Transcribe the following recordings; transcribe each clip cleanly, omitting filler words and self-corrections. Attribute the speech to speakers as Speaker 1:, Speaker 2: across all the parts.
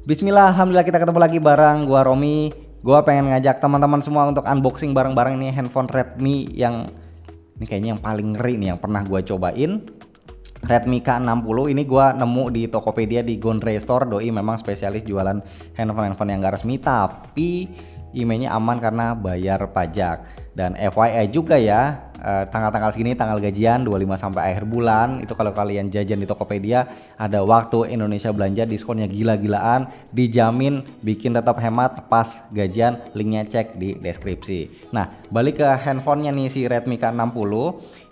Speaker 1: Bismillah, alhamdulillah kita ketemu lagi bareng gua Romi. Gua pengen ngajak teman-teman semua untuk unboxing bareng-bareng ini handphone Redmi yang ini kayaknya yang paling ngeri nih yang pernah gua cobain. Redmi K60 ini gua nemu di Tokopedia di Gondre Store. Doi memang spesialis jualan handphone yang gak resmi tapi emailnya aman karena bayar pajak. Dan FYI juga ya, tanggal-tanggal segini tanggal gajian 25 sampai akhir bulan itu kalau kalian jajan di Tokopedia ada waktu Indonesia belanja diskonnya gila-gilaan, dijamin bikin tetap hemat pas gajian, linknya cek di deskripsi. Nah balik ke handphonenya nih si Redmi K60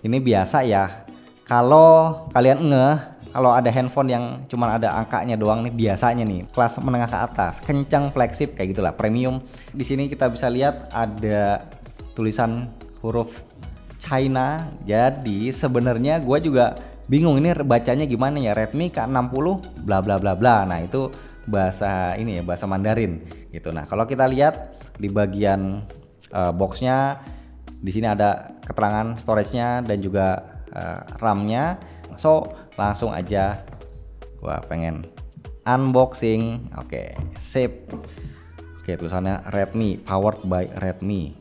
Speaker 1: ini biasa ya, kalau kalian kalau ada handphone yang cuma ada angkanya doang nih biasanya nih kelas menengah ke atas, kencang, flagship kayak gitulah, premium. Di sini kita bisa lihat ada tulisan huruf China. Jadi sebenarnya gue juga bingung ini bacanya gimana ya, Redmi K60 bla bla bla bla. Nah itu bahasa ini ya, bahasa Mandarin gitu. Nah kalau kita lihat di bagian boxnya di sini ada keterangan storage-nya dan juga RAM-nya. So langsung aja gua pengen unboxing. Oke, sip. Oke, tulisannya Redmi, powered by Redmi.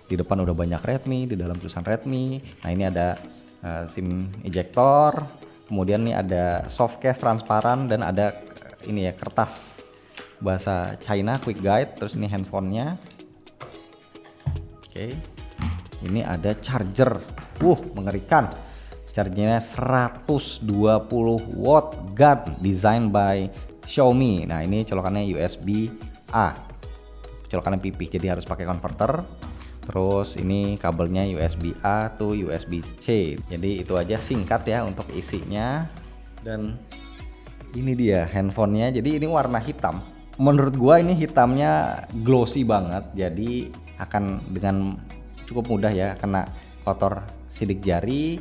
Speaker 1: Di depan udah banyak Redmi, di dalam tulisan Redmi. Nah ini ada SIM ejector, kemudian nih ada soft case transparan dan ada ini ya kertas bahasa China quick guide. Terus ini handphonenya. Oke, ini ada charger. Mengerikan. Chargernya 120 watt GAN, designed by Xiaomi. Nah ini colokannya USB A, colokannya pipih jadi harus pakai converter. Terus ini kabelnya USB A to USB C. Jadi itu aja singkat ya untuk isinya. Dan ini dia handphonenya. Jadi ini warna hitam. Menurut gua ini hitamnya glossy banget. Jadi akan dengan cukup mudah ya kena kotor sidik jari.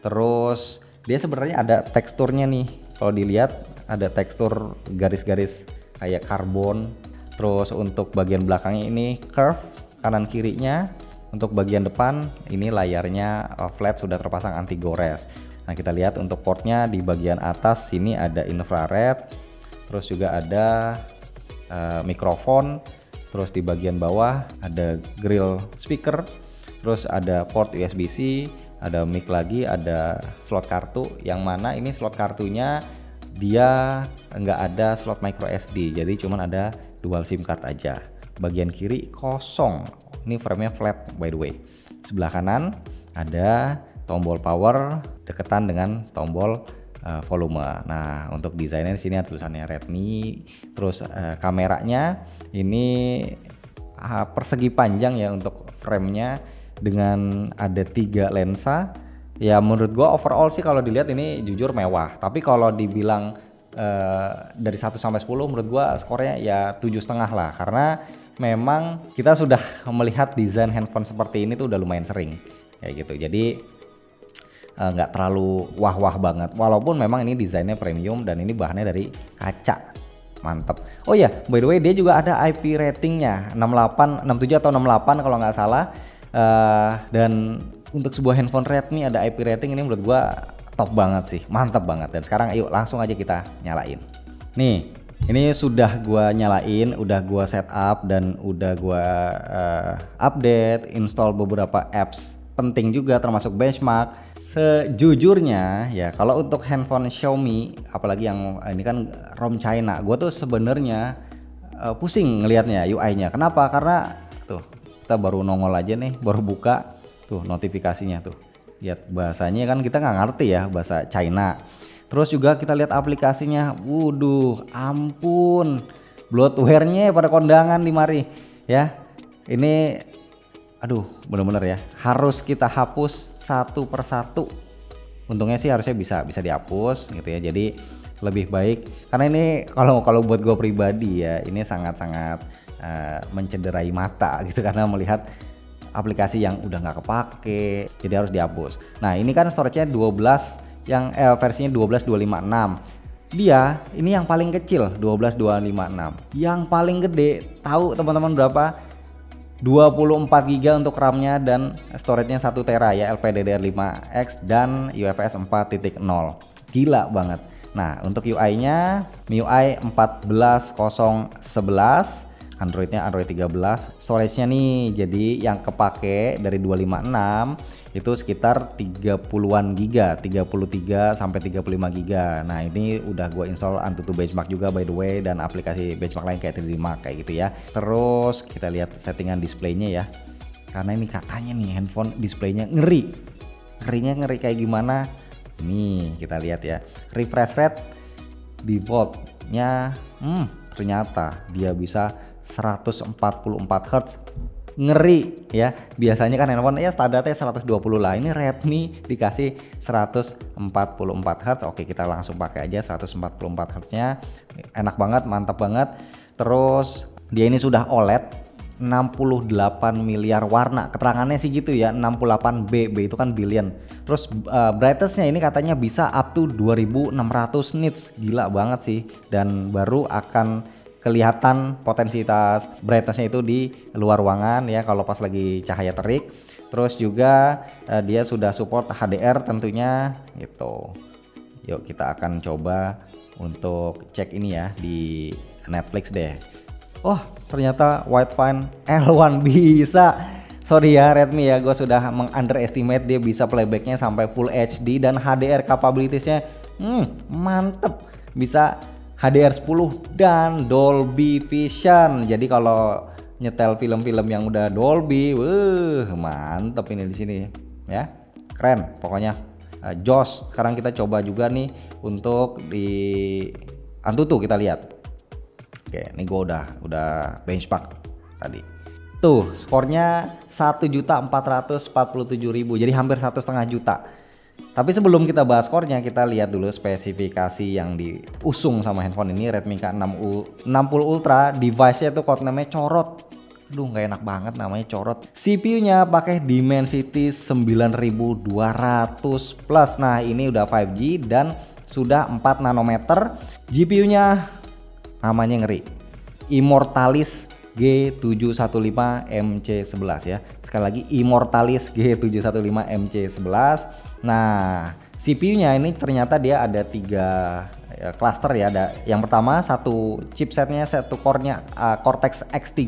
Speaker 1: Terus dia sebenarnya ada teksturnya nih. Kalau dilihat ada tekstur garis-garis kayak karbon. Terus untuk bagian belakangnya ini curve kanan kirinya. Untuk bagian depan ini layarnya flat sudah terpasang anti gores. Nah kita lihat untuk portnya di bagian atas sini ada infrared, terus juga ada mikrofon, terus di bagian bawah ada grill speaker, terus ada port USB-C, ada mic lagi, ada slot kartu yang mana ini slot kartunya dia nggak ada slot micro SD, jadi cuman ada dual SIM card aja. Bagian kiri kosong, ini framenya flat by the way. Sebelah kanan ada tombol power deketan dengan tombol volume. Nah untuk desainnya di sini ada tulisannya Redmi. Terus kameranya ini persegi panjang ya untuk framenya dengan ada 3 lensa. Ya menurut gua overall sih kalau dilihat ini jujur mewah. Tapi kalau dibilang dari 1 sampai 10 menurut gua skornya ya 7,5 lah, karena memang kita sudah melihat desain handphone seperti ini tuh udah lumayan sering kayak gitu. Jadi nggak terlalu wah-wah banget, walaupun memang ini desainnya premium dan ini bahannya dari kaca. Mantep. Oh ya, by the way dia juga ada IP ratingnya 68, 67 atau 68 kalau nggak salah. Dan untuk sebuah handphone Redmi ada IP rating ini menurut gua top banget sih, mantap banget. Dan sekarang ayo langsung aja kita nyalain. Nih, ini sudah gua nyalain, udah gua setup dan udah gua update, install beberapa apps penting juga termasuk benchmark. Sejujurnya ya kalau untuk handphone Xiaomi, apalagi yang ini kan ROM China, gua tuh sebenarnya pusing ngelihatnya UI-nya. Kenapa? Karena tuh kita baru nongol aja nih, baru buka tuh notifikasinya tuh. Lihat bahasanya kan kita nggak ngerti ya bahasa China. Terus juga kita lihat aplikasinya, wuduh, ampun, bloatware-nya pada kondangan di mari ya. Ini, aduh, bener-bener ya, harus kita hapus satu persatu. Untungnya sih harusnya bisa dihapus gitu ya. Jadi lebih baik, karena ini kalau buat gue pribadi ya, ini sangat-sangat mencederai mata gitu karena melihat aplikasi yang udah nggak kepake, jadi harus dihapus. Nah ini kan storage-nya 12 yang versinya 12256. Dia ini yang paling kecil 12256. Yang paling gede tahu teman-teman berapa? 24 GB untuk RAM-nya dan storage-nya 1 TB ya, LPDDR5X dan UFS 4.0. Gila banget. Nah, untuk UI-nya MIUI 14.0.11, Android-nya Android 13. Storage-nya nih, jadi yang kepake dari 256 itu sekitar 30-an giga, 33 sampai 35 giga. Nah, ini udah gue install Antutu Benchmark juga by the way, dan aplikasi benchmark lain kayak 3D Mark kayak gitu ya. Terus kita lihat settingan displaynya ya. Karena ini katanya nih handphone displaynya ngeri. Ngerinya ngeri kayak gimana? Nih, kita lihat ya. Refresh rate default-nya ternyata dia bisa 144 Hz, ngeri ya. Biasanya kan handphone ya standarnya 120 lah, ini Redmi dikasih 144 Hz. Oke, kita langsung pakai aja 144 Hz nya, enak banget, mantap banget. Terus dia ini sudah OLED 68 miliar warna, keterangannya sih gitu ya, 68 B itu kan billion. Terus brightness-nya ini katanya bisa up to 2600 nits, gila banget sih. Dan baru akan kelihatan potensitas brightness-nya itu di luar ruangan ya, kalau pas lagi cahaya terik. Terus juga dia sudah support HDR tentunya gitu. Yuk kita akan coba untuk cek ini ya di Netflix deh. Oh, ternyata Widevine L1 bisa. Sorry ya Redmi ya, gue sudah meng-underestimate dia bisa playbacknya sampai Full HD dan HDR capabilitiesnya mantep. Bisa HDR 10 dan Dolby Vision. Jadi kalau nyetel film-film yang udah Dolby, mantep ini di sini ya. Keren pokoknya. Jos. Sekarang kita coba juga nih untuk di Antutu, kita lihat. Oke, ini gue udah benchmark tadi. Tuh, skornya 1.447.000, jadi hampir 1,5 juta. Tapi sebelum kita bahas skornya, kita lihat dulu spesifikasi yang diusung sama handphone ini, Redmi K60 Ultra. Device-nya tuh codename Corot. Aduh, nggak enak banget namanya Corot. CPU-nya pakai Dimensity 9200 plus. Nah, ini udah 5G dan sudah 4 nanometer. GPU-nya namanya ngeri, Immortalis G715 MC11 ya. Sekali lagi Immortalis G715 MC11. Nah, CPU-nya ini ternyata dia ada 3 cluster ya. Ada yang pertama satu chipsetnya, satu core-nya Cortex X3,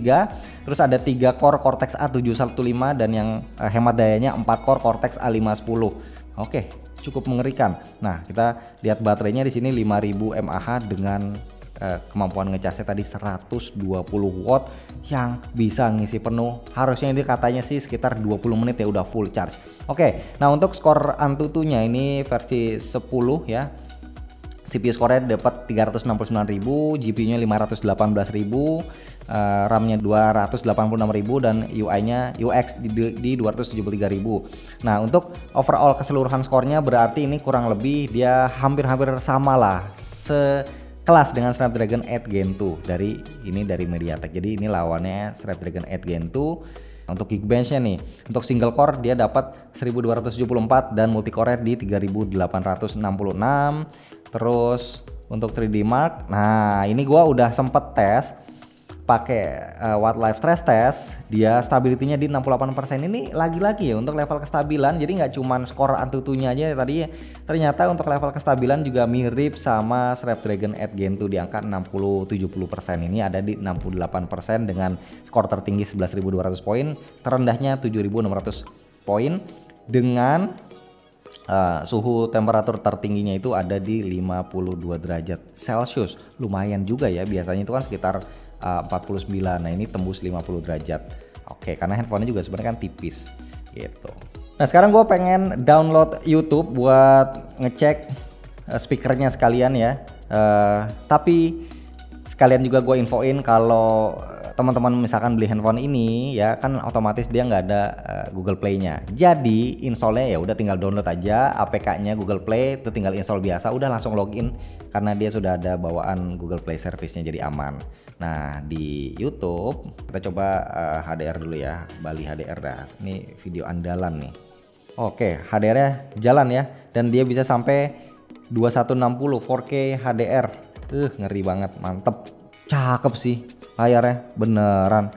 Speaker 1: terus ada 3 core Cortex A715 dan yang hemat dayanya 4 core Cortex A510. Oke, cukup mengerikan. Nah, kita lihat baterainya di sini 5000 mAh dengan kemampuan ngecasnya tadi 120 watt yang bisa ngisi penuh. Harusnya ini katanya sih sekitar 20 menit ya udah full charge. Oke, nah untuk skor Antutunya ini versi 10 ya. CPU skornya dapat 369.000, GPU-nya 518.000, RAM-nya 286.000 dan UI-nya UX di 273.000. Nah, untuk overall keseluruhan skornya berarti ini kurang lebih dia hampir-hampir sama lah, kelas dengan Snapdragon 8 Gen 2 dari MediaTek. Jadi ini lawannya Snapdragon 8 Gen 2. Untuk Geekbench-nya nih, untuk single core dia dapat 1274 dan multicore di 3866. Terus untuk 3D Mark, nah ini gua udah sempet tes pakai Wildlife Stress Test, dia stability-nya di 68%. Ini lagi-lagi ya untuk level kestabilan, jadi nggak cuman skor Antutunya aja tadi, ternyata untuk level kestabilan juga mirip sama Snapdragon 8 Gen 2 di angka 60-70%. Ini ada di 68% dengan skor tertinggi 11.200 poin, terendahnya 7.600 poin dengan suhu temperatur tertingginya itu ada di 52 derajat Celcius. Lumayan juga ya, biasanya itu kan sekitar 49. Nah, ini tembus 50 derajat. Oke, karena handphonenya juga sebenarnya kan tipis gitu. Nah, sekarang gue pengen download YouTube buat ngecek speakernya sekalian ya. Tapi sekalian juga gue infoin kalau teman-teman misalkan beli handphone ini ya kan otomatis dia nggak ada Google Play-nya. Jadi installnya ya udah tinggal download aja APK-nya Google Play, itu tinggal install biasa, udah langsung login karena dia sudah ada bawaan Google Play Service-nya, jadi aman. Nah, di YouTube kita coba HDR dulu ya, Bali HDR dah. Ini video andalan nih. Oke, HDR-nya jalan ya, dan dia bisa sampai 2160 4K HDR. Ngeri banget, mantep. Cakep sih layarnya, beneran.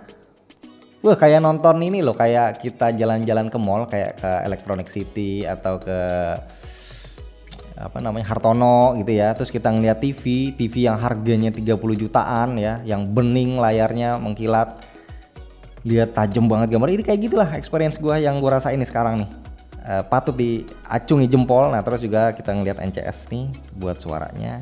Speaker 1: Wah, kayak nonton ini loh, kayak kita jalan-jalan ke mall, kayak ke Electronic City atau ke apa namanya Hartono gitu ya. Terus kita ngeliat TV yang harganya 30 jutaan ya, yang bening layarnya mengkilat, lihat tajam banget gambar. Ini kayak gitulah experience gua yang gua rasain nih sekarang nih. Patut diacungi jempol. Nah terus juga kita ngeliat NCS nih buat suaranya.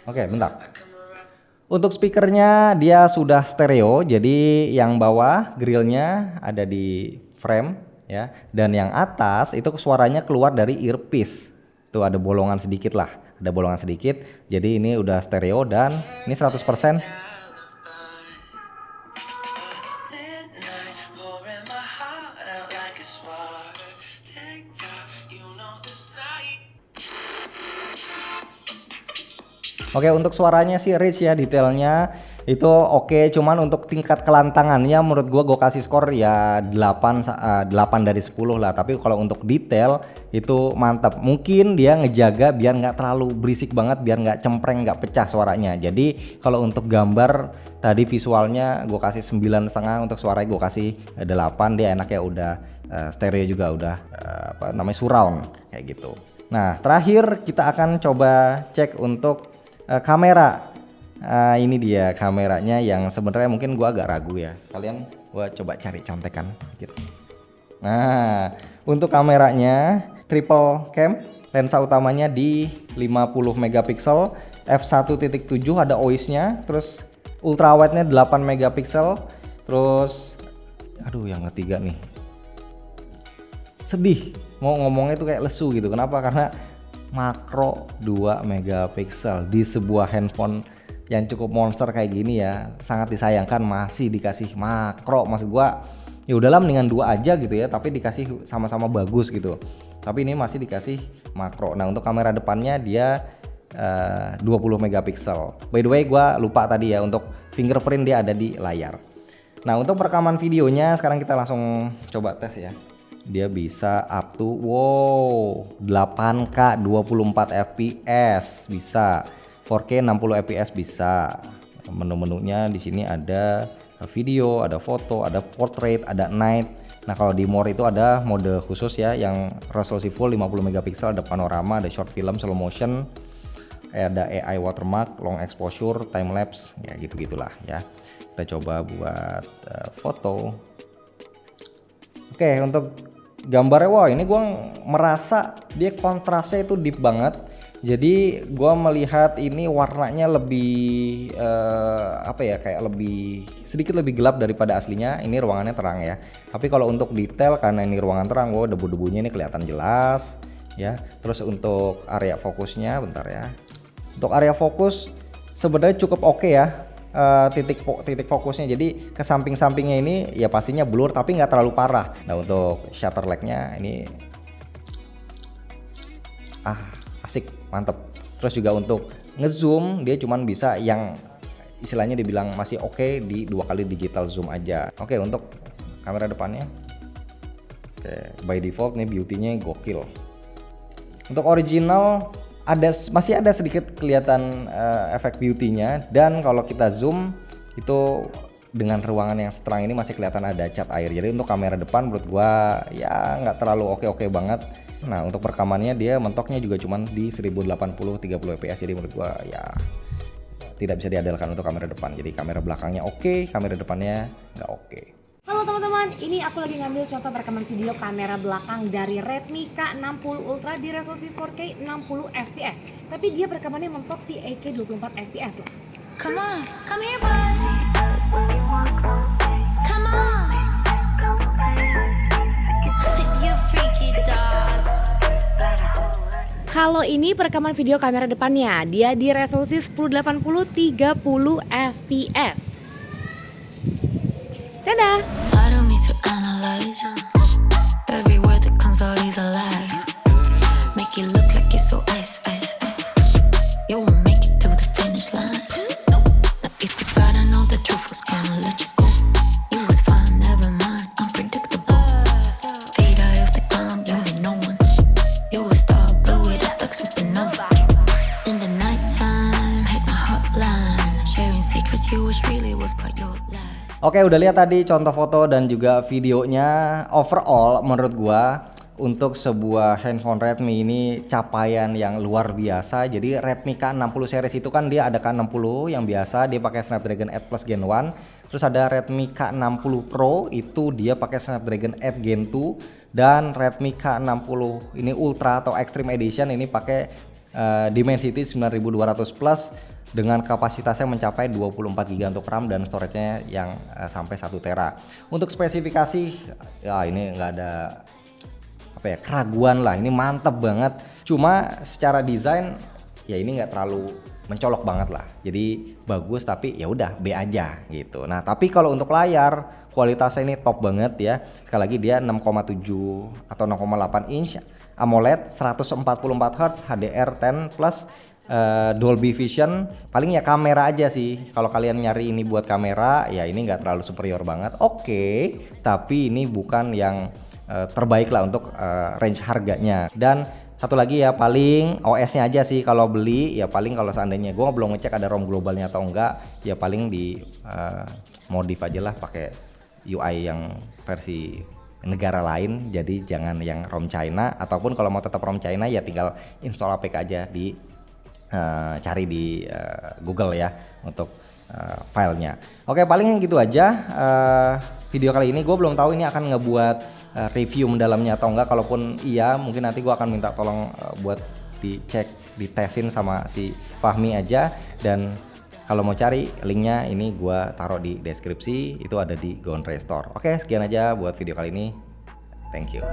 Speaker 1: Oke, bentar. Untuk speakernya dia sudah stereo, jadi yang bawah grillnya ada di frame ya, dan yang atas itu suaranya keluar dari earpiece. Tuh ada bolongan sedikit lah, ada bolongan sedikit. Jadi ini udah stereo dan ini 100%. Oke, untuk suaranya sih rich ya, detailnya itu oke, cuman untuk tingkat kelantangannya menurut gua kasih skor ya 8 dari 10 lah. Tapi kalau untuk detail itu mantap. Mungkin dia ngejaga biar nggak terlalu berisik banget, biar nggak cempreng, nggak pecah suaranya. Jadi kalau untuk gambar tadi visualnya gua kasih 9,5, untuk suaranya gua kasih 8. Dia enak ya, udah stereo juga, udah apa namanya surround kayak gitu. Nah, terakhir kita akan coba cek untuk kamera. Ini dia kameranya yang sebenarnya mungkin gua agak ragu ya. Sekalian gua coba cari contekan gitu. Nah, untuk kameranya triple cam, lensa utamanya di 50 megapiksel, f1.7 ada OIS-nya, terus ultrawide-nya 8 megapiksel, terus aduh yang ketiga nih. Sedih mau ngomongnya itu kayak lesu gitu. Kenapa? Karena makro 2 megapiksel di sebuah handphone yang cukup monster kayak gini ya, sangat disayangkan masih dikasih makro. Maksud gua ya udahlah mendingan 2 aja gitu ya, tapi dikasih sama-sama bagus gitu. Tapi ini masih dikasih makro. Nah, untuk kamera depannya dia 20 megapiksel. By the way, gua lupa tadi ya, untuk fingerprint dia ada di layar. Nah, untuk perekaman videonya sekarang kita langsung coba tes ya. Dia bisa up to 8K 24 fps bisa, 4K 60 fps bisa. Menu-menunya di sini ada video, ada foto, ada portrait, ada night. Nah, kalau di more itu ada mode khusus ya yang resolusi full 50 megapiksel, ada panorama, ada short film, slow motion, ada AI watermark, long exposure, time lapse, ya gitu-gitulah ya. Kita coba buat foto. Oke, untuk gambarnya, wah ini gue merasa dia kontrasnya itu deep banget. Jadi gue melihat ini warnanya lebih apa ya, kayak sedikit lebih gelap daripada aslinya. Ini ruangannya terang ya. Tapi kalau untuk detail, karena ini ruangan terang, debu-debunya ini kelihatan jelas ya. Terus untuk area fokusnya, bentar ya. Untuk area fokus sebenarnya cukup oke ya. Titik fokusnya, jadi ke samping-sampingnya ini ya pastinya blur tapi nggak terlalu parah. Nah, untuk shutter lag-nya ini asik, mantep. Terus juga untuk ngezoom dia cuman bisa yang istilahnya dibilang masih oke di 2 kali digital zoom aja. Oke, untuk kamera depannya by default nih beauty-nya gokil. Untuk original masih ada sedikit kelihatan efek beauty-nya, dan kalau kita zoom itu dengan ruangan yang seterang ini masih kelihatan ada cat air. Jadi untuk kamera depan menurut gua ya nggak terlalu oke banget. Nah, untuk perekamannya dia mentoknya juga cuman di 1080 30 fps. Jadi menurut gua ya tidak bisa diandalkan untuk kamera depan. Jadi kamera belakangnya oke, kamera depannya nggak oke.
Speaker 2: Halo teman-teman, ini aku lagi ngambil contoh perekaman video kamera belakang dari Redmi K60 Ultra di resolusi 4K 60 fps. Tapi dia perekamannya mentok di 8K 24 fps loh.
Speaker 3: Come on, come here boy. Come on. You freaky dog.
Speaker 2: Kalau ini perekaman video kamera depannya, dia di resolusi 1080 30 fps. Dadah!
Speaker 3: I don't need to analyze. Every word that comes out is a lie. Make it look like it's so ice. You won't make it to the finish line. Now if you gotta know the truth was gonna let you go. You was fine, never mind, unpredictable. Fade eye off the ground, you hit no one. You a star, blow it up like supernova. In the nighttime, hit my hotline. Sharing secrets, you was
Speaker 1: Oke, udah lihat tadi contoh foto dan juga videonya. Overall menurut gua untuk sebuah handphone Redmi ini capaian yang luar biasa. Jadi Redmi K60 series itu kan dia ada K60 yang biasa, dia pakai Snapdragon 8 Plus Gen 1. Terus ada Redmi K60 Pro, itu dia pakai Snapdragon 8 Gen 2. Dan Redmi K60 ini Ultra atau Extreme Edition ini pakai Dimensity 9200 Plus dengan kapasitasnya mencapai 24 GB untuk RAM dan storage-nya yang sampai 1 tera. Untuk spesifikasi ya ini nggak ada apa ya, keraguan lah, ini mantap banget. Cuma secara desain ya ini nggak terlalu mencolok banget lah. Jadi bagus tapi ya udah B aja gitu. Nah, tapi kalau untuk layar kualitasnya ini top banget ya. Sekali lagi dia 6,7 atau 6,8 inch AMOLED 144 Hz HDR10 plus Dolby Vision. Paling ya kamera aja sih, kalau kalian nyari ini buat kamera ya ini nggak terlalu superior banget. Oke, tapi ini bukan yang terbaik lah untuk range harganya. Dan satu lagi ya, paling OS-nya aja sih kalau beli ya, paling kalau seandainya gue belum ngecek ada ROM globalnya atau enggak ya, paling di modif aja lah pakai UI yang versi negara lain, jadi jangan yang ROM China. Ataupun kalau mau tetap ROM China ya tinggal install APK aja di cari di Google ya untuk filenya. Oke, paling gitu aja video kali ini. Gue belum tahu ini akan ngebuat review mendalamnya atau enggak. Kalaupun iya, mungkin nanti gue akan minta tolong buat dicek, ditesin sama si Fahmi aja. Dan kalau mau cari linknya ini gue taruh di deskripsi, itu ada di Gondre Store. Oke, sekian aja buat video kali ini. Thank you.